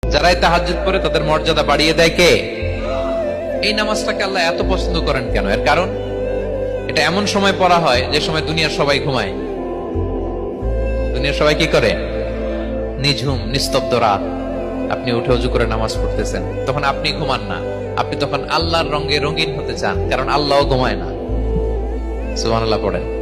যারাই তাহাজ্জুদ পড়ে তাদের মর্যাদা বাড়িয়ে দেয় কে? এই নামাজটাকে আল্লাহ এত পছন্দ করেন কেন? এর কারণ, এটা এমন সময় পড়া হয় যে সময় দুনিয়ার সবাই ঘুমায়। দুনিয়ার সবাই কি করে? নিঝুম নিস্তব্ধ রাত, আপনি উঠে অজু করে নামাজ পড়তেছেন, তখন আপনি ঘুমান না, আপনি তখন আল্লাহর রঙে রঙিন হতে চান, কারণ আল্লাহও ঘুমায় না। সুবহানাল্লাহ পড়েন।